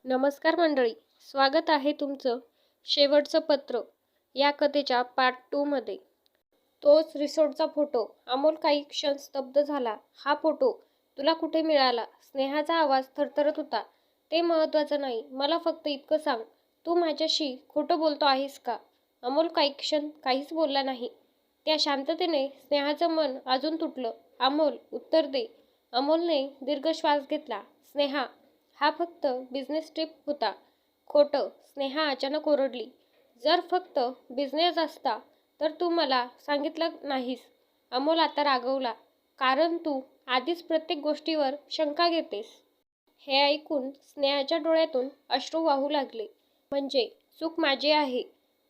नमस्कार मंडळी, स्वागत आहे तुमचं शेवटचं पत्र या कथेच्या पार्ट 2 मध्ये. तोच रिसॉर्टचा फोटो. अमोल काही क्षण स्तब्ध झाला. हा फोटो तुला कुठे मिळाला? स्नेहाचा आवाज थरथरत होता. ते महत्वाचं नाही, मला फक्त इतकं सांग, तू माझ्याशी खोटं बोलतो आहेस का? अमोल काही क्षण काहीच बोलला नाही. त्या शांततेने स्नेहाचं मन अजून तुटलं. अमोल, उत्तर दे. अमोलने दीर्घ श्वास घेतला. स्नेहा, हा फक्त बिझनेस ट्रिप होता. खोटं. स्नेहा अचानक ओरडली. जर फक्त बिझनेस असता तर तू मला सांगितलं नाहीस. अमोल आता रागवला. कारण तू आधीच प्रत्येक गोष्टीवर शंका घेतेस. हे ऐकून स्नेहाच्या डोळ्यातून अश्रू वाहू लागले. म्हणजे चूक माझी आहे,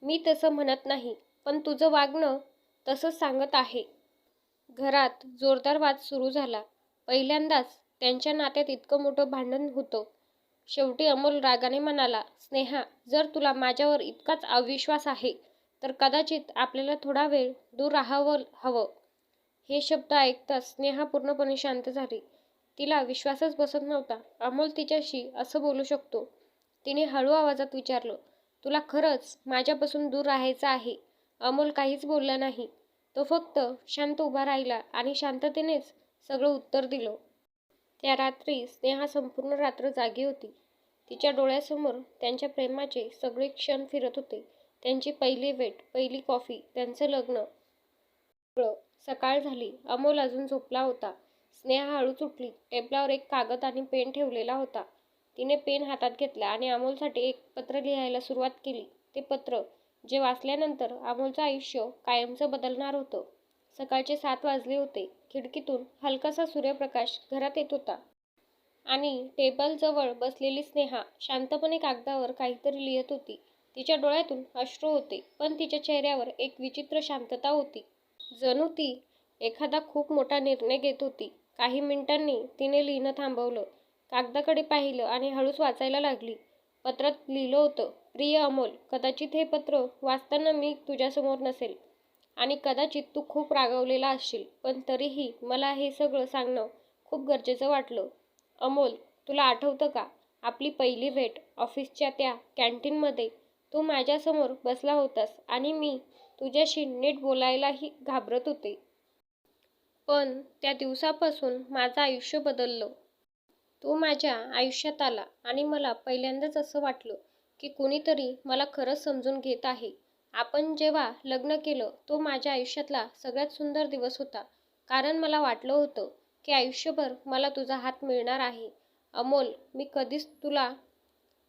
मी तसं म्हणत नाही, पण तुझं वागणं तसंच सांगत आहे. घरात जोरदार वाद सुरू झाला. पहिल्यांदाच त्यांच्या नात्यात इतकं मोठं भांडण होतं. शेवटी अमोल रागाने म्हणाला, स्नेहा, जर तुला माझ्यावर इतकाच अविश्वास आहे तर कदाचित आपल्याला थोडा वेळ दूर राहावं हवं. हे शब्द ऐकताच स्नेहा पूर्णपणे शांत झाली. तिला विश्वासच बसत नव्हता. अमोल तिच्याशी असं बोलू शकतो. तिने हळू आवाजात विचारलं, तुला खरंच माझ्यापासून दूर राहायचं आहे? अमोल काहीच बोलला नाही. तो फक्त शांत उभा राहिला आणि शांततेनेच सगळं उत्तर दिलं. त्या रात्री स्नेहा संपूर्ण रात्र जागी होती. तिच्या डोळ्यासमोर त्यांच्या प्रेमाचे सगळे क्षण फिरत होते. त्यांची पहिली भेट, पहिली कॉफी, त्यांचं लग्न. सकाळ झाली. अमोल अजून झोपला होता. स्नेहा हळूच उठली. टेबलावर एक कागद आणि पेन ठेवलेला होता. तिने पेन हातात घेतला आणि अमोलसाठी एक पत्र लिहायला सुरुवात केली. ते पत्र जे वाचल्यानंतर अमोलचं आयुष्य कायमचं बदलणार होतं. सकाळचे 7 वाजले होते. खिडकीतून हलकासा सूर्यप्रकाश घरात येत होता आणि टेबलजवळ बसलेली स्नेहा शांतपणे कागदावर काहीतरी लिहित होती. तिच्या डोळ्यातून अश्रू होते, पण तिच्या चेहऱ्यावर एक विचित्र शांतता होती. जणू ती एखादा खूप मोठा निर्णय घेत होती. काही मिनिटांनी तिने लिहिणं थांबवलं, कागदाकडे पाहिलं आणि हळूच वाचायला लागली. पत्रात लिहिलं होतं, प्रिय अमोल, कदाचित हे पत्र वाचताना मी तुझ्यासमोर नसेल आणि कदाचित तू खूप रागावलेला असशील, पण तरीही मला हे सगळं सांगणं खूप गरजेचं वाटलं. अमोल, तुला आठवतं का आपली पहिली भेट? ऑफिसच्या त्या कॅन्टीनमध्ये तू माझ्यासमोर बसला होतास आणि मी तुझ्याशी नीट बोलायलाही घाबरत होते. पण त्या दिवसापासून माझं आयुष्य बदललं. तू माझ्या आयुष्यात आला आणि मला पहिल्यांदाच असं वाटलं की कुणीतरी मला खरंच समजून घेत आहे. आपण जेव्हा लग्न केलं तो माझ्या आयुष्यातला सगळ्यात सुंदर दिवस होता. कारण मला वाटलं होतं की आयुष्यभर मला तुझा हात मिळणार आहे. अमोल, मी कधीच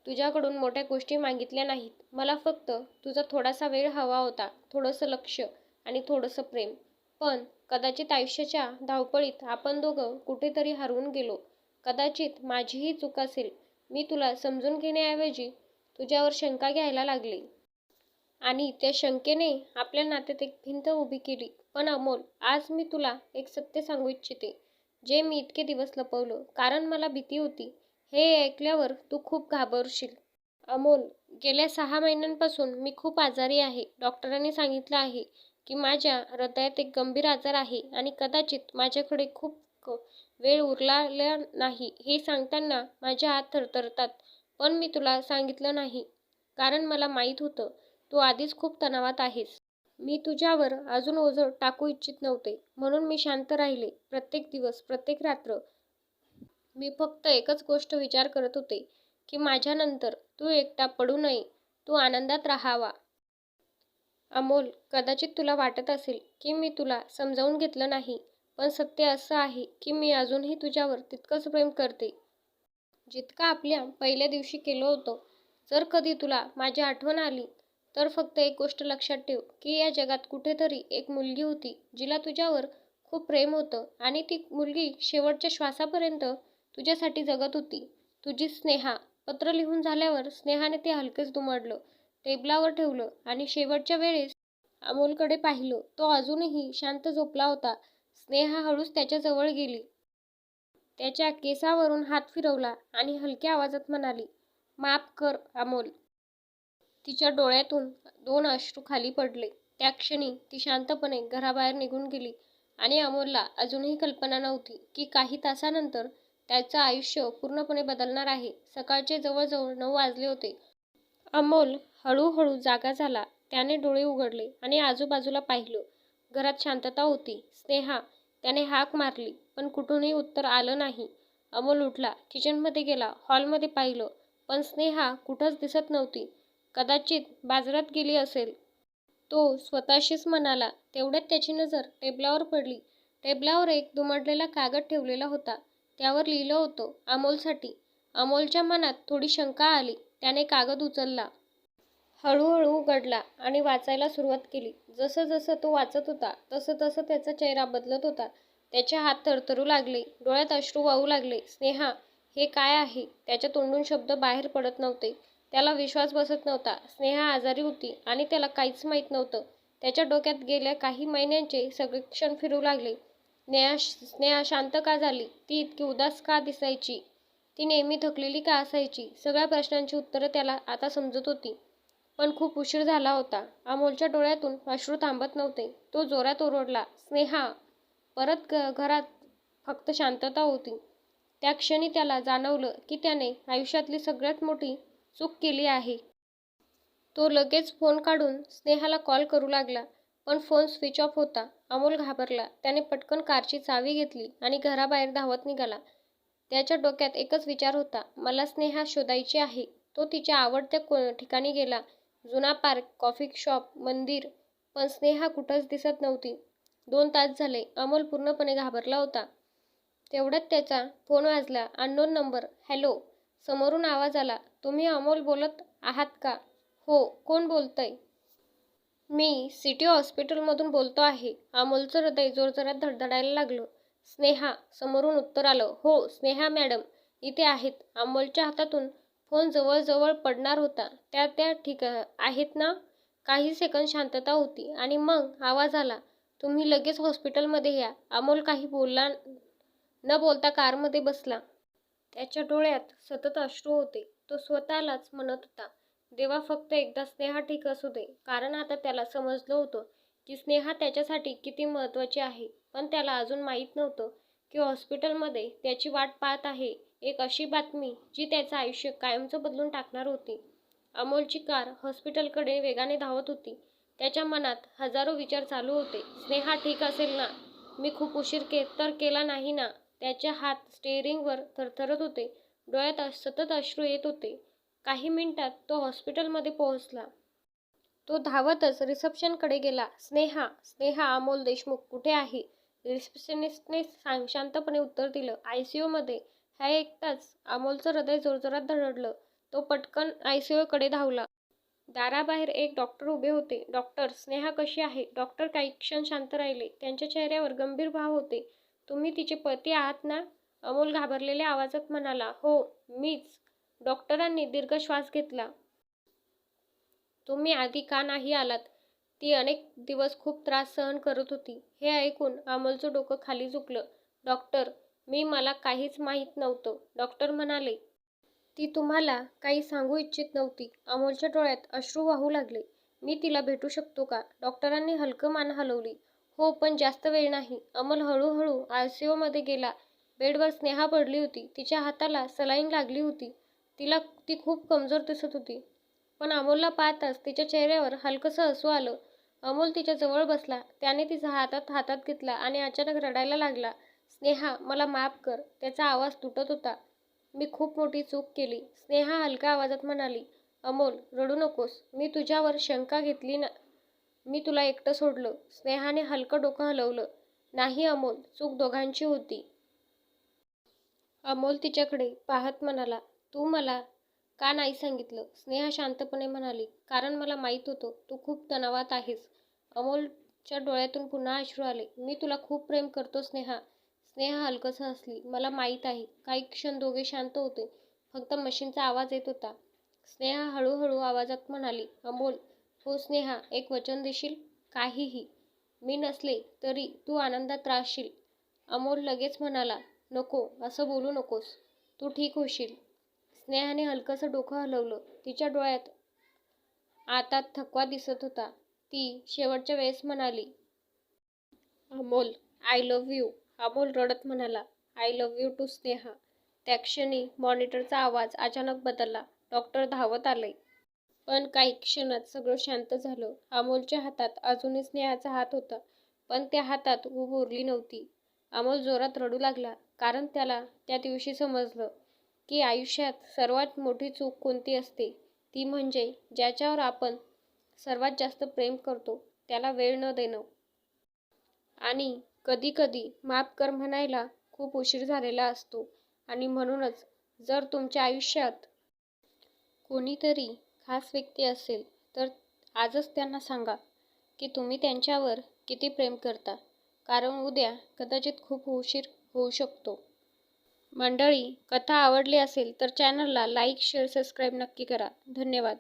तुझ्याकडून मोठ्या गोष्टी मागितल्या नाहीत. मला फक्त तुझा थोडासा वेळ हवा होता, थोडंसं लक्ष आणि थोडंसं प्रेम. पण कदाचित आयुष्याच्या धावपळीत आपण दोघं कुठेतरी हरवून गेलो. कदाचित माझीही चूक असेल. मी तुला समजून घेण्याऐवजी तुझ्यावर शंका घ्यायला लागले. आणि त्या शंकेने आपल्या नात्यात एक भिंत उभी केली. पण अमोल, आज मी तुला एक सत्य सांगू इच्छिते, जे मी इतके दिवस लपवलं. कारण मला भीती होती हे ऐकल्यावर तू खूप घाबरशील. अमोल, गेल्या 6 महिन्यांपासून मी खूप आजारी आहे. डॉक्टरांनी सांगितलं आहे की माझ्या हृदयात एक गंभीर आजार आहे आणि कदाचित माझ्याकडे खूप वेळ उरलेला नाही. हे सांगताना माझे हात थरथरतात. पण मी तुला सांगितलं नाही कारण मला माहीत होतं तू आधीच खूप तणावात आहेस. मी तुझ्यावर अजून ओझं टाकू इच्छित नव्हते, म्हणून मी शांत राहिले. प्रत्येक दिवस, प्रत्येक रात्र मी फक्त एकच गोष्ट विचार करत होते की माझ्यानंतर तू एकटा पडू नये, तू आनंदात राहावा. अमोल, कदाचित तुला वाटत असेल की मी तुला समजावून घेतलं नाही, पण सत्य असं आहे की मी अजूनही तुझ्यावर तितकंच प्रेम करते जितकं आपल्या पहिल्या दिवशी केलं होतं. जर कधी तुला माझी आठवण आली तर फक्त एक गोष्ट लक्षात ठेव की या जगात कुठेतरी एक मुलगी होती जिला तुझ्यावर खूप प्रेम होतं आणि ती मुलगी शेवटच्या श्वासापर्यंत तुझ्यासाठी जगत होती. तुझी स्नेहा. पत्र लिहून झाल्यावर स्नेहाने ते हलकेच दुमडलं, टेबलावर ठेवलं आणि शेवटच्या वेळेस अमोलकडे पाहिलं. तो अजूनही शांत झोपला होता. स्नेहा हळूच त्याच्या जवळ गेली, त्याच्या केसावरून हात फिरवला आणि हलक्या आवाजात म्हणाली, माफ कर अमोल. तिच्या डोळ्यातून 2 अश्रू खाली पडले. त्या क्षणी ती शांतपणे घराबाहेर निघून गेली आणि अमोलला अजूनही कल्पना नव्हती की काही तासानंतर त्याचं आयुष्य पूर्णपणे बदलणार आहे. सकाळचे जवळजवळ 9 वाजले होते. अमोल हळूहळू जागा झाला. त्याने डोळे उघडले आणि आजूबाजूला पाहिलं. घरात शांतता होती. स्नेहा, त्याने हाक मारली, पण कुठूनही उत्तर आलं नाही. अमोल उठला, किचनमध्ये गेला, हॉलमध्ये पाहिलं, पण स्नेहा कुठंच दिसत नव्हती. कदाचित बाजारात गेली असेल, तो स्वतःशीच म्हणाला. तेवढ्यात त्याची नजर टेबलावर पडली. टेबलावर एक दुमडलेला कागद ठेवलेला होता. त्यावर लिहिलं होतं, अमोलसाठी. अमोलच्या मनात थोडी शंका आली. त्याने कागद उचलला, हळूहळू उघडला आणि वाचायला सुरुवात केली. जसं जसं तो वाचत होता तसं तसं त्याचा चेहरा बदलत होता. त्याचे हात थरथरू लागले, डोळ्यात अश्रू वाहू लागले. स्नेहा, हे काय आहे? त्याच्या तोंडून शब्द बाहेर पडत नव्हते. त्याला विश्वास बसत नव्हता. स्नेहा आजारी होती आणि त्याला काहीच माहीत नव्हतं. त्याच्या डोक्यात गेल्या काही महिन्यांचे सगळे क्षण फिरू लागले. स्नेहा शांत का झाली? ती इतकी उदास का दिसायची? ती नेहमी थकलेली का असायची? सगळ्या प्रश्नांची उत्तरं त्याला आता समजत होती. पण खूप उशीर झाला होता. अमोलच्या डोळ्यातून अश्रू थांबत नव्हते. तो जोरात ओरडला, स्नेहा! परत घरात फक्त शांतता होती. त्या क्षणी त्याला जाणवलं की त्याने आयुष्यातली सगळ्यात मोठी चूक केली आहे. तो लगेच फोन काढून स्नेहाला कॉल करू लागला, पण फोन स्विच ऑफ होता. अमोल घाबरला. त्याने पटकन कारची चावी घेतली आणि घराबाहेर धावत निघाला. त्याच्या डोक्यात एकच विचार होता, मला स्नेहा शोधायची आहे. तो तिच्या आवडत्या ठिकाणी गेला. जुना पार्क, कॉफी शॉप, मंदिर, पण स्नेहा कुठंच दिसत नव्हती. 2 तास झाले. अमोल पूर्णपणे घाबरला होता. तेवढ्यात त्याचा फोन वाजला. Unknown number. हॅलो, समोरून आवाज आला. तुम्ही अमोल बोलत आहात का? हो, कोण बोलतंय? मी सिटी हॉस्पिटलमधून बोलतो आहे. अमोलचं हृदय जोरजोरात धडधडायला लागलं. स्नेहा, समोरून उत्तर आलं. हो, स्नेहा मॅडम इथे आहेत. अमोलच्या हातातून फोन जवळजवळ पडणार होता. त्या ठीक आहेत ना? काही सेकंद शांतता होती आणि मग आवाज आला, तुम्ही लगेच हॉस्पिटलमध्ये या. अमोल काही बोलला न बोलता कारमध्ये बसला. त्याच्या डोळ्यात सतत अश्रू होते. तो स्वतःलाच म्हणत होता, देवा, फक्त एकदा स्नेहा ठीक असू दे. कारण आता त्याला समजलं होतं की स्नेहा त्याच्यासाठी किती महत्त्वाची आहे. पण त्याला अजून माहीत नव्हतं की हॉस्पिटलमध्ये त्याची वाट पाहत आहे एक अशी बातमी जी त्याचं आयुष्य कायमचं बदलून टाकणार होती. अमोलची कार हॉस्पिटलकडे वेगाने धावत होती. त्याच्या मनात हजारो विचार चालू होते. स्नेहा ठीक असेल ना? मी खूप उशीर तर केला नाही ना? त्याचे हात स्टीअरिंगवर थरथरत होते. डोळ्यात सतत अश्रू येत होते. काही मिनिटात तो हॉस्पिटलमध्ये पोहोचला. तो धावतच रिसेप्शनकडे गेला. स्नेहा, स्नेहा, अमोल देशमुख कुठे आहे? रिसेप्शनिस्टने शांतपणे उत्तर दिलं, आयसीयूमध्ये. ह्या ऐकताच अमोलचं हृदय जोरजोरात धडधडलं. तो पटकन आयसीयूकडे धावला. दाराबाहेर एक डॉक्टर उभे होते. डॉक्टर, स्नेहा कशी आहे? डॉक्टर काही क्षण शांत राहिले. त्यांच्या चेहऱ्यावर गंभीर भाव होते. तुम्ही तिचे पती आहात ना? अमोल घाबरलेल्या आवाजात म्हणाला, हो, मीच. डॉक्टरांनी दीर्घ श्वास घेतला. तुम्ही आधी का नाही आलात? ती अनेक दिवस खूप त्रास सहन करत होती. हे ऐकून अमोलचं डोकं खाली झुकलं. डॉक्टर, मला काहीच माहीत नव्हतं. डॉक्टर म्हणाले, ती तुम्हाला काही सांगू इच्छित नव्हती. अमोलच्या डोळ्यात अश्रू वाहू लागले. मी तिला भेटू शकतो का? डॉक्टरांनी हलकं मान हलवली. हो, पण जास्त वेळ नाही. अमोल हळूहळू आयसीयूमध्ये गेला. बेडवर स्नेहा पडली होती. तिच्या हाताला सलाईन लागली होती. ती खूप कमजोर दिसत होती. पण अमोलला पाहताच तिच्या चेहऱ्यावर हलकंसं हसू आलं. अमोल तिच्या जवळ बसला. त्याने तिचा हातात घेतला आणि अचानक रडायला लागला. स्नेहा, मला माफ कर. त्याचा आवाज तुटत होता. मी खूप मोठी चूक केली. स्नेहा हलक्या आवाजात म्हणाली. अमोल, रडू नकोस. मी तुझ्यावर शंका घेतली ना? मी तुला एकटं सोडलं. स्नेहाने हलकं डोकं हलवलं. नाही अमोल, चूक दोघांची होती. अमोल तिच्याकडे पाहत म्हणाला, तू मला का नाही सांगितलं? स्नेहा शांतपणे म्हणाली, कारण मला माहीत होतं तू खूप तणावात आहेस. अमोलच्या डोळ्यातून पुन्हा अश्रू आले. मी तुला खूप प्रेम करतो स्नेहा. स्नेहा हलकंसं हसली. मला माहीत आहे. काही क्षण दोघे शांत होते. फक्त मशीनचा आवाज येत होता. स्नेहा हळूहळू आवाजात म्हणाली, अमोल, हो स्नेहा, एक वचन देशील? काहीही. मी नसले तरी तू आनंदात राहशील. अमोल लगेच म्हणाला, नको, असं बोलू नकोस. तू ठीक होशील. स्नेहाने हलकंसं डोकं हलवलं. तिच्या डोळ्यात आता थकवा दिसत होता. ती शेवटच्या वेळेस म्हणाली, Amol, I love you. Amol रडत म्हणाला, I love you too Sneha. त्या क्षणी मॉनिटरचा आवाज अचानक बदलला. डॉक्टर धावत आले. पण काही क्षणात सगळं शांत झालं. अमोलच्या हातात अजूनही स्नेहाचा हात होता, पण त्या हातात ऊब उरली नव्हती. अमोल जोरात रडू लागला, कारण त्याला त्या दिवशी समजलं की आयुष्यात सर्वात मोठी चूक कोणती असते, ती म्हणजे ज्याच्यावर आपण सर्वात जास्त प्रेम करतो त्याला वेळ न देणं. आणि कधी-कधी माफ कर म्हणायला खूप उशीर झालेला असतो. आणि म्हणूनच जर तुमच्या आयुष्यात कोणीतरी खास व्यक्ती असेल, तर आजच त्यांना सांगा की तुम्ही त्यांच्यावर किती प्रेम करता, कारण उद्या कदाचित खूप उशीर होऊ शकतो. मंडळी, कथा आवडली असेल तर चॅनलला लाईक, शेअर, सबस्क्राईब नक्की करा. धन्यवाद.